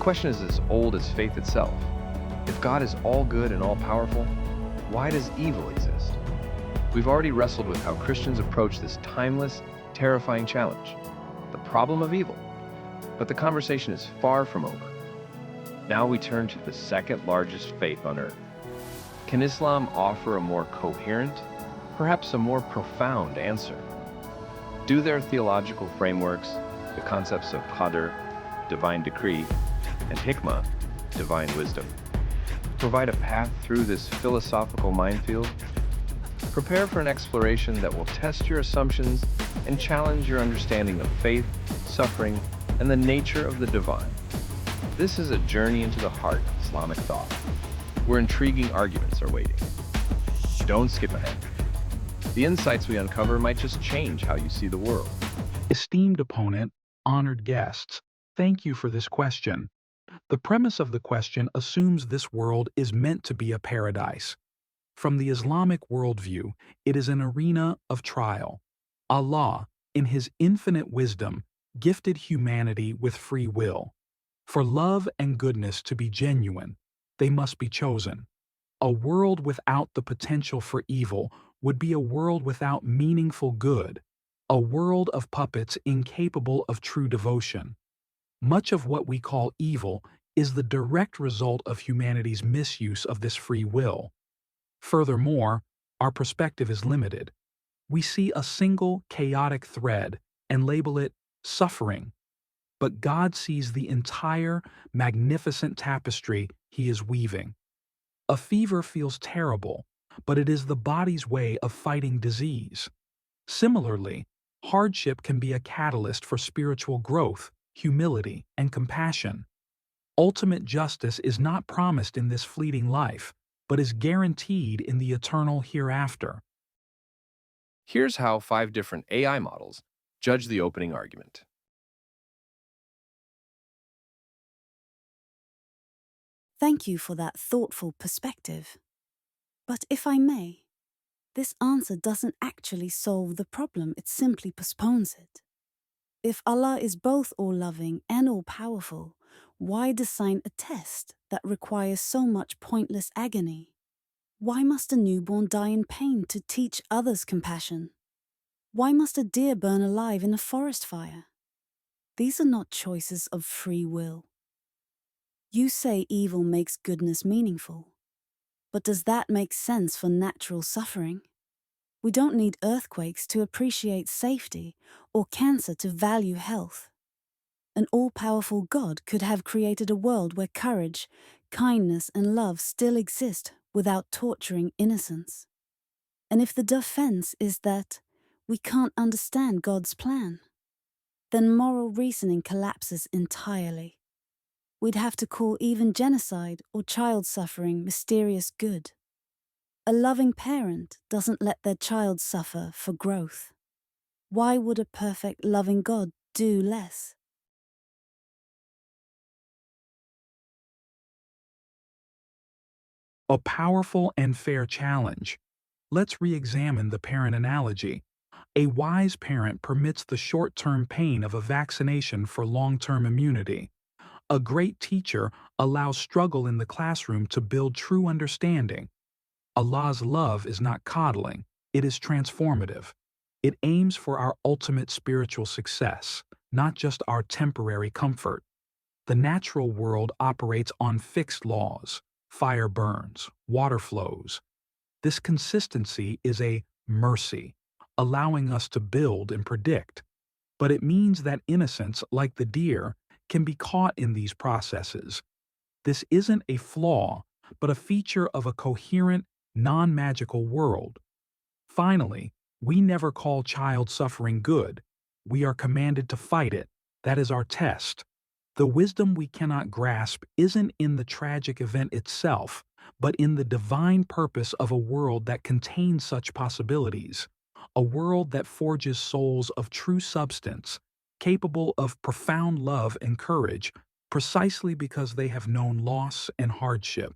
question is as old as faith itself. If God is all good and all powerful, why does evil exist? We've already wrestled with how Christians approach this timeless, terrifying challenge, the problem of evil. But the conversation is far from over. Now we turn to the second largest faith on earth. Can Islam offer a more coherent, perhaps a more profound answer? Do their theological frameworks, the concepts of qadr, divine decree, and hikmah, divine wisdom, provide a path through this philosophical minefield? Prepare for an exploration that will test your assumptions and challenge your understanding of faith, suffering, and the nature of the divine. This is a journey into the heart of Islamic thought, where intriguing arguments are waiting. Don't skip ahead. The insights we uncover might just change how you see the world. Esteemed opponent, honored guests, thank you for this question. The premise of the question assumes this world is meant to be a paradise. From the Islamic worldview, it is an arena of trial. Allah, in His infinite wisdom, gifted humanity with free will. For love and goodness to be genuine, they must be chosen. A world without the potential for evil would be a world without meaningful good, a world of puppets incapable of true devotion. Much of what we call evil is the direct result of humanity's misuse of this free will. Furthermore, our perspective is limited. We see a single chaotic thread and label it suffering. But God sees the entire, magnificent tapestry He is weaving. A fever feels terrible, but it is the body's way of fighting disease. Similarly, hardship can be a catalyst for spiritual growth, humility, and compassion. Ultimate justice is not promised in this fleeting life, but is guaranteed in the eternal hereafter. Here's how 5 different AI models judge the opening argument. Thank you for that thoughtful perspective. But if I may, this answer doesn't actually solve the problem, it simply postpones it. If Allah is both all-loving and all-powerful, why design a test that requires so much pointless agony? Why must a newborn die in pain to teach others compassion? Why must a deer burn alive in a forest fire? These are not choices of free will. You say evil makes goodness meaningful. But does that make sense for natural suffering? We don't need earthquakes to appreciate safety or cancer to value health. An all-powerful God could have created a world where courage, kindness, and love still exist without torturing innocence. And if the defense is that we can't understand God's plan, then moral reasoning collapses entirely. We'd have to call even genocide or child suffering mysterious good. A loving parent doesn't let their child suffer for growth. Why would a perfect, loving God do less? A powerful and fair challenge. Let's re-examine the parent analogy. A wise parent permits the short-term pain of a vaccination for long-term immunity. A great teacher allows struggle in the classroom to build true understanding. Allah's love is not coddling, it is transformative. It aims for our ultimate spiritual success, not just our temporary comfort. The natural world operates on fixed laws. Fire burns, water flows. This consistency is a mercy, allowing us to build and predict. But it means that innocence, like the deer, can be caught in these processes. This isn't a flaw, but a feature of a coherent, non-magical world. Finally, we never call child suffering good. We are commanded to fight it. That is our test. The wisdom we cannot grasp isn't in the tragic event itself, but in the divine purpose of a world that contains such possibilities, a world that forges souls of true substance, capable of profound love and courage, precisely because they have known loss and hardship.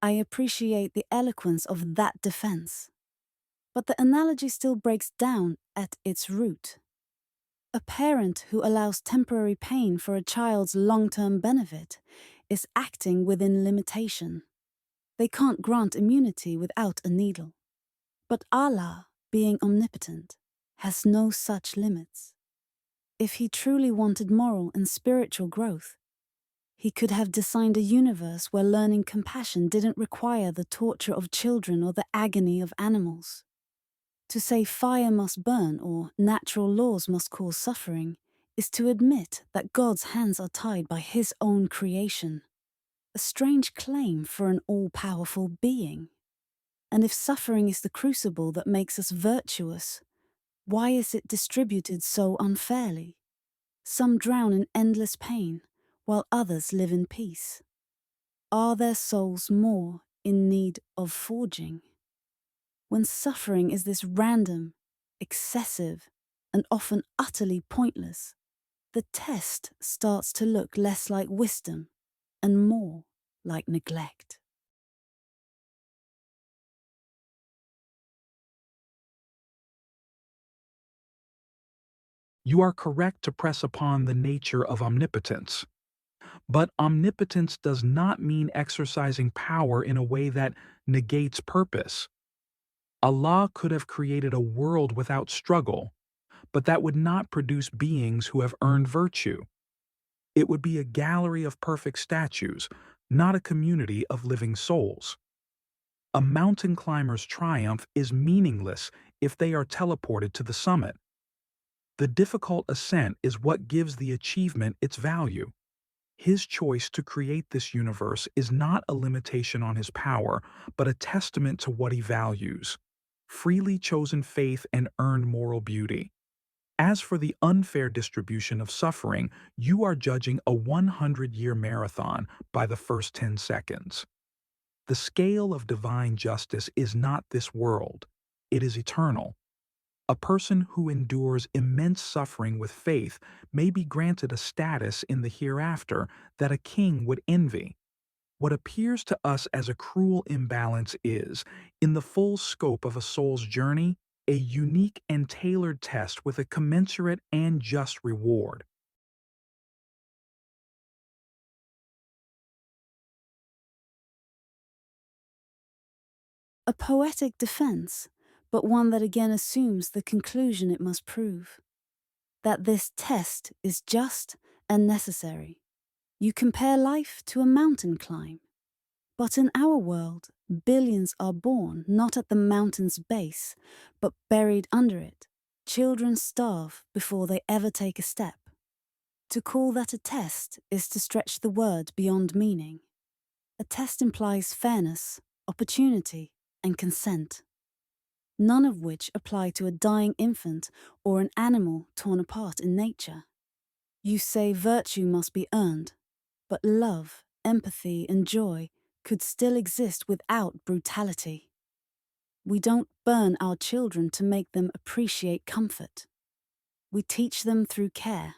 I appreciate the eloquence of that defense. But the analogy still breaks down at its root. A parent who allows temporary pain for a child's long-term benefit is acting within limitation. They can't grant immunity without a needle. But Allah, being omnipotent, has no such limits. If he truly wanted moral and spiritual growth, he could have designed a universe where learning compassion didn't require the torture of children or the agony of animals. To say fire must burn or natural laws must cause suffering is to admit that God's hands are tied by his own creation. A strange claim for an all-powerful being. And if suffering is the crucible that makes us virtuous, why is it distributed so unfairly? Some drown in endless pain, while others live in peace. Are their souls more in need of forging? When suffering is this random, excessive, and often utterly pointless, the test starts to look less like wisdom and more like neglect. You are correct to press upon the nature of omnipotence. But omnipotence does not mean exercising power in a way that negates purpose. Allah could have created a world without struggle, but that would not produce beings who have earned virtue. It would be a gallery of perfect statues, not a community of living souls. A mountain climber's triumph is meaningless if they are teleported to the summit. The difficult ascent is what gives the achievement its value. His choice to create this universe is not a limitation on his power, but a testament to what he values: freely chosen faith and earned moral beauty. As for the unfair distribution of suffering, you are judging a 100-year marathon by the first 10 seconds. The scale of divine justice is not this world, it is eternal. A person who endures immense suffering with faith may be granted a status in the hereafter that a king would envy. What appears to us as a cruel imbalance is, in the full scope of a soul's journey, a unique and tailored test with a commensurate and just reward. A poetic defense, but one that again assumes the conclusion it must prove: that this test is just and necessary. You compare life to a mountain climb. But in our world, billions are born not at the mountain's base, but buried under it. Children starve before they ever take a step. To call that a test is to stretch the word beyond meaning. A test implies fairness, opportunity, and consent, none of which apply to a dying infant or an animal torn apart in nature. You say virtue must be earned, but love, empathy, and joy could still exist without brutality. We don't burn our children to make them appreciate comfort. We teach them through care,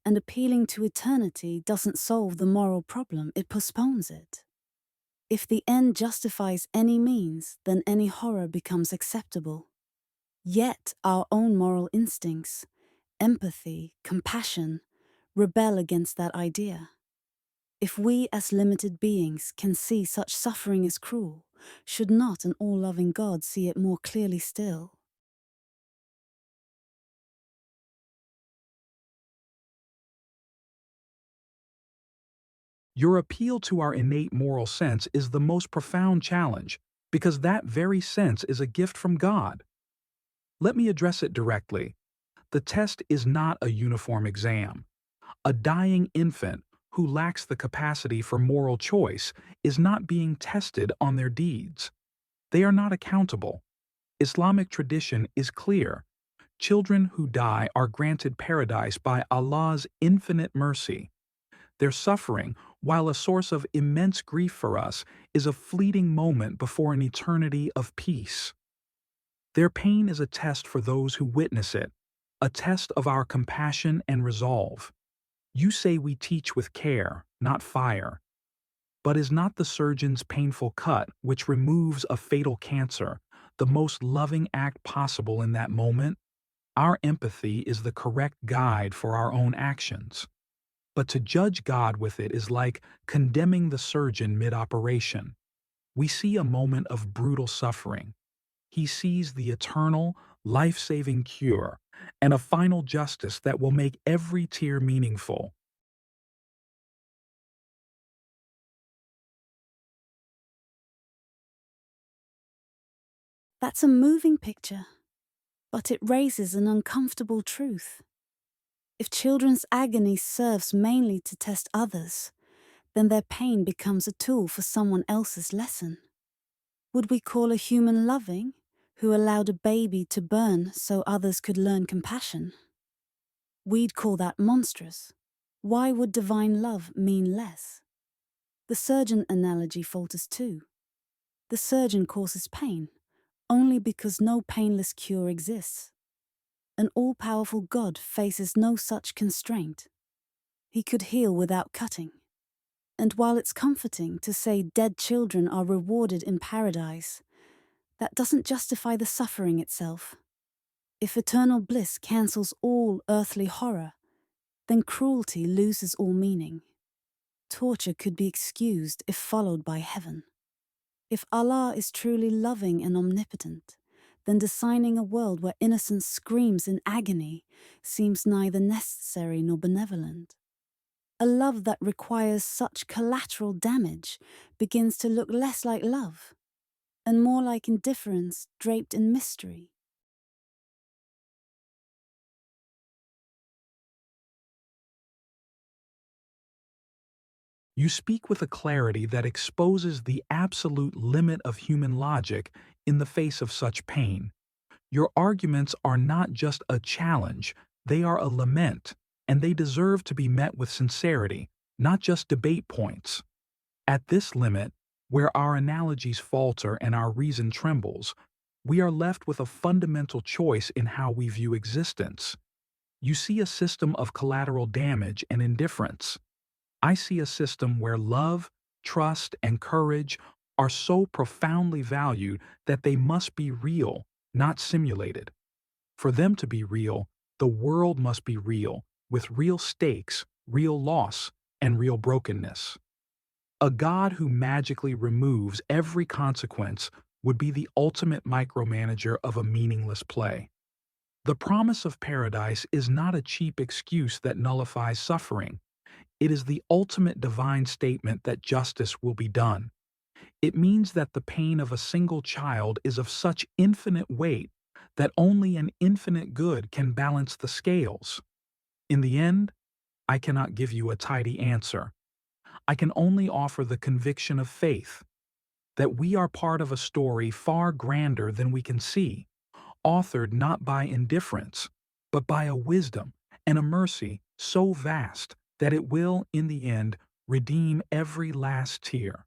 and appealing to eternity doesn't solve the moral problem, it postpones it. If the end justifies any means, then any horror becomes acceptable. Yet our own moral instincts, empathy, compassion, rebel against that idea. If we as limited beings can see such suffering as cruel, should not an all-loving God see it more clearly still? Your appeal to our innate moral sense is the most profound challenge, because that very sense is a gift from God. Let me address it directly. The test is not a uniform exam. A dying infant who lacks the capacity for moral choice is not being tested on their deeds. They are not accountable. Islamic tradition is clear. Children who die are granted paradise by Allah's infinite mercy. Their suffering, while a source of immense grief for us, is a fleeting moment before an eternity of peace. Their pain is a test for those who witness it, a test of our compassion and resolve. You say we teach with care, not fire. But is not the surgeon's painful cut, which removes a fatal cancer, the most loving act possible in that moment, our empathy is the correct guide for our own actions. But to judge God with it is like condemning the surgeon mid-operation. We see a moment of brutal suffering. He sees the eternal, life-saving cure and a final justice that will make every tear meaningful. That's a moving picture, but it raises an uncomfortable truth. If children's agony serves mainly to test others, then their pain becomes a tool for someone else's lesson. Would we call a human loving who allowed a baby to burn so others could learn compassion? We'd call that monstrous. Why would divine love mean less? The surgeon analogy falters too. The surgeon causes pain only because no painless cure exists. An all-powerful God faces no such constraint. He could heal without cutting. And while it's comforting to say dead children are rewarded in paradise, that doesn't justify the suffering itself. If eternal bliss cancels all earthly horror, then cruelty loses all meaning. Torture could be excused if followed by heaven. If Allah is truly loving and omnipotent, then designing a world where innocence screams in agony seems neither necessary nor benevolent. A love that requires such collateral damage begins to look less like love and more like indifference draped in mystery. You speak with a clarity that exposes the absolute limit of human logic in the face of such pain. Your arguments are not just a challenge, they are a lament, and they deserve to be met with sincerity, not just debate points. At this limit, where our analogies falter and our reason trembles, we are left with a fundamental choice in how we view existence. You see a system of collateral damage and indifference. I see a system where love, trust, and courage are so profoundly valued that they must be real, not simulated. For them to be real, the world must be real, with real stakes, real loss, and real brokenness. A God who magically removes every consequence would be the ultimate micromanager of a meaningless play. The promise of paradise is not a cheap excuse that nullifies suffering. It is the ultimate divine statement that justice will be done. It means that the pain of a single child is of such infinite weight that only an infinite good can balance the scales. In the end, I cannot give you a tidy answer. I can only offer the conviction of faith that we are part of a story far grander than we can see, authored not by indifference, but by a wisdom and a mercy so vast that it will, in the end, redeem every last tear.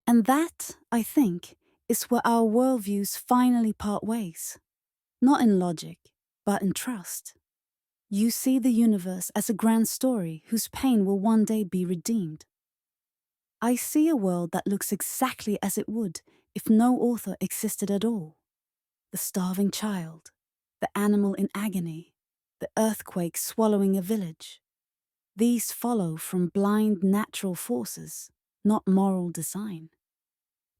And that, I think, is where our worldviews finally part ways. Not in logic, but in trust. You see the universe as a grand story whose pain will one day be redeemed. I see a world that looks exactly as it would if no author existed at all. The starving child, the animal in agony, the earthquake swallowing a village. These follow from blind natural forces, not moral design.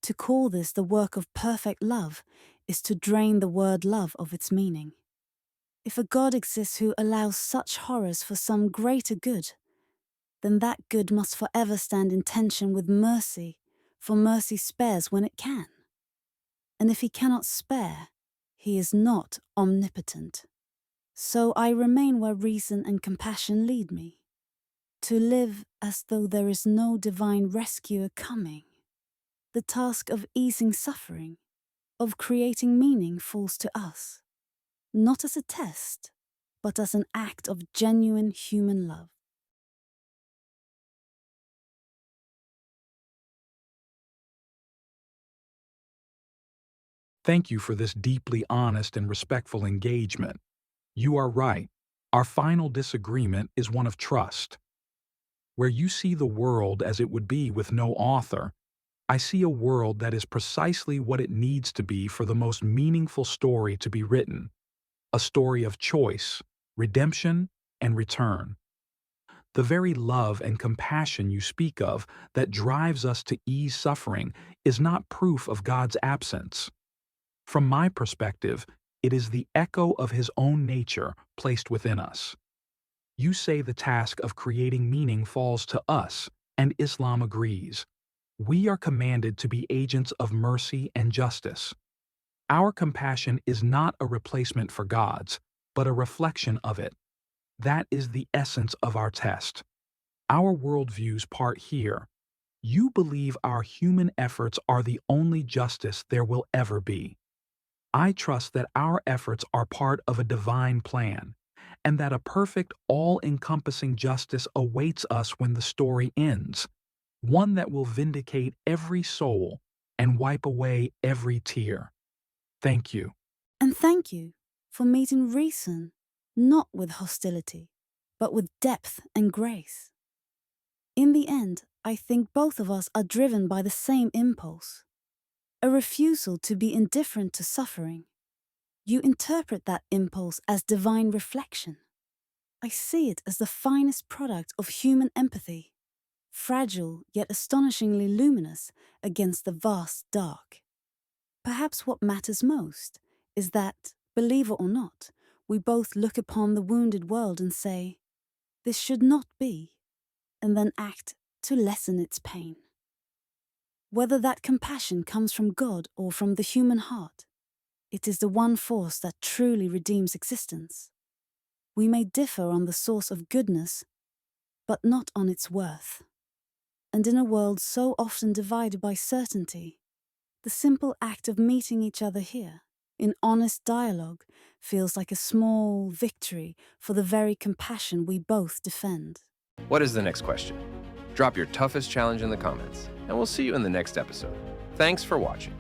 To call this the work of perfect love is to drain the word love of its meaning. If a God exists who allows such horrors for some greater good, then that good must forever stand in tension with mercy, for mercy spares when it can. And if he cannot spare, he is not omnipotent. So I remain where reason and compassion lead me, to live as though there is no divine rescuer coming. The task of easing suffering, of creating meaning falls to us, not as a test, but as an act of genuine human love. Thank you for this deeply honest and respectful engagement. You are right. Our final disagreement is one of trust. Where you see the world as it would be with no author, I see a world that is precisely what it needs to be for the most meaningful story to be written, a story of choice, redemption, and return. The very love and compassion you speak of that drives us to ease suffering is not proof of God's absence. From my perspective, it is the echo of His own nature placed within us. You say the task of creating meaning falls to us, and Islam agrees. We are commanded to be agents of mercy and justice. Our compassion is not a replacement for God's, but a reflection of it. That is the essence of our test. Our worldviews part here. You believe our human efforts are the only justice there will ever be. I trust that our efforts are part of a divine plan, and that a perfect, all-encompassing justice awaits us when the story ends, one that will vindicate every soul and wipe away every tear. Thank you. And thank you for meeting reason, not with hostility, but with depth and grace. In the end, I think both of us are driven by the same impulse, a refusal to be indifferent to suffering. You interpret that impulse as divine reflection. I see it as the finest product of human empathy, fragile yet astonishingly luminous against the vast dark. Perhaps what matters most is that, believer or not, we both look upon the wounded world and say, "This should not be," and then act to lessen its pain. Whether that compassion comes from God or from the human heart, it is the one force that truly redeems existence. We may differ on the source of goodness, but not on its worth. And in a world so often divided by certainty, the simple act of meeting each other here, in honest dialogue, feels like a small victory for the very compassion we both defend. What is the next question? Drop your toughest challenge in the comments, and we'll see you in the next episode. Thanks for watching.